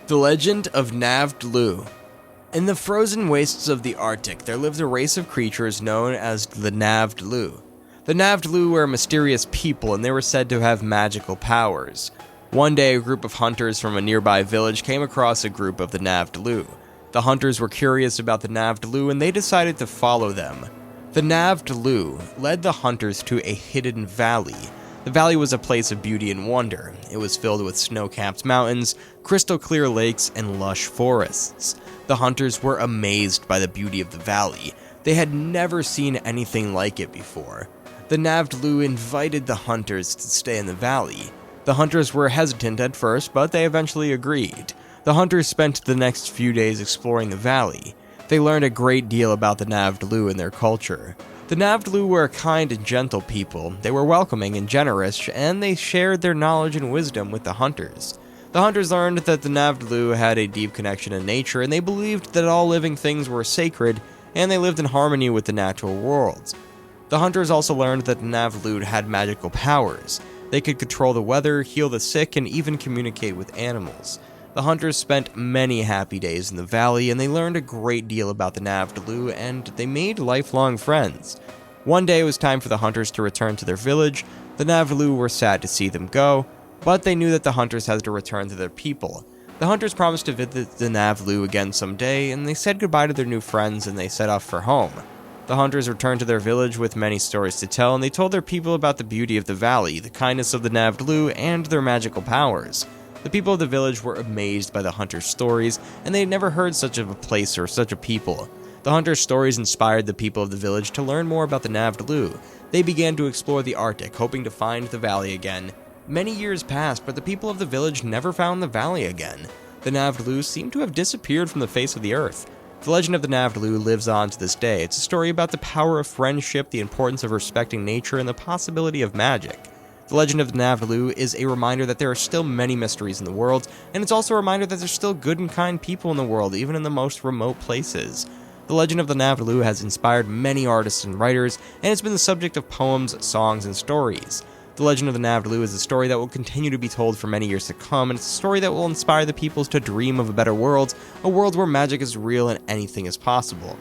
The Legend of Navdlui. In the frozen wastes of the Arctic, there lived a race of creatures known as the Navdlui. The Navdlui were a mysterious people, and they were said to have magical powers. One day, a group of hunters from a nearby village came across a group of the Navdlui. The hunters were curious about the Navdlui, and they decided to follow them. The Navdlui led the hunters to a hidden valley. The valley was a place of beauty and wonder. It was filled with snow-capped mountains, crystal-clear lakes, and lush forests. The hunters were amazed by the beauty of the valley. They had never seen anything like it before. The Navdlui invited the hunters to stay in the valley. The hunters were hesitant at first, but they eventually agreed. The hunters spent the next few days exploring the valley. They learned a great deal about the Navdlui and their culture. The Navdlui were a kind and gentle people. They were welcoming and generous, and they shared their knowledge and wisdom with the hunters. The hunters learned that the Navdlui had a deep connection to nature, and they believed that all living things were sacred, and they lived in harmony with the natural world. The hunters also learned that the Navdlui had magical powers. They could control the weather, heal the sick, and even communicate with animals. The hunters spent many happy days in the valley, and they learned a great deal about the Navdlui, and they made lifelong friends. One day it was time for the hunters to return to their village. The Navdlui were sad to see them go, but they knew that the hunters had to return to their people. The hunters promised to visit the Navdlui again someday, and they said goodbye to their new friends, and they set off for home. The hunters returned to their village with many stories to tell, and they told their people about the beauty of the valley, the kindness of the Navdlui, and their magical powers. The people of the village were amazed by the hunters' stories, and they had never heard such of a place or such a people. The hunters' stories inspired the people of the village to learn more about the Navdlui. They began to explore the Arctic, hoping to find the valley again. Many years passed, but the people of the village never found the valley again. The Navdlui seemed to have disappeared from the face of the earth. The legend of the Navdlui lives on to this day. It's a story about the power of friendship, the importance of respecting nature, and the possibility of magic. The Legend of the Navdlui is a reminder that there are still many mysteries in the world, and it's also a reminder that there's still good and kind people in the world, even in the most remote places. The Legend of the Navdlui has inspired many artists and writers, and it's been the subject of poems, songs, and stories. The Legend of the Navdlui is a story that will continue to be told for many years to come, and it's a story that will inspire the peoples to dream of a better world, a world where magic is real and anything is possible.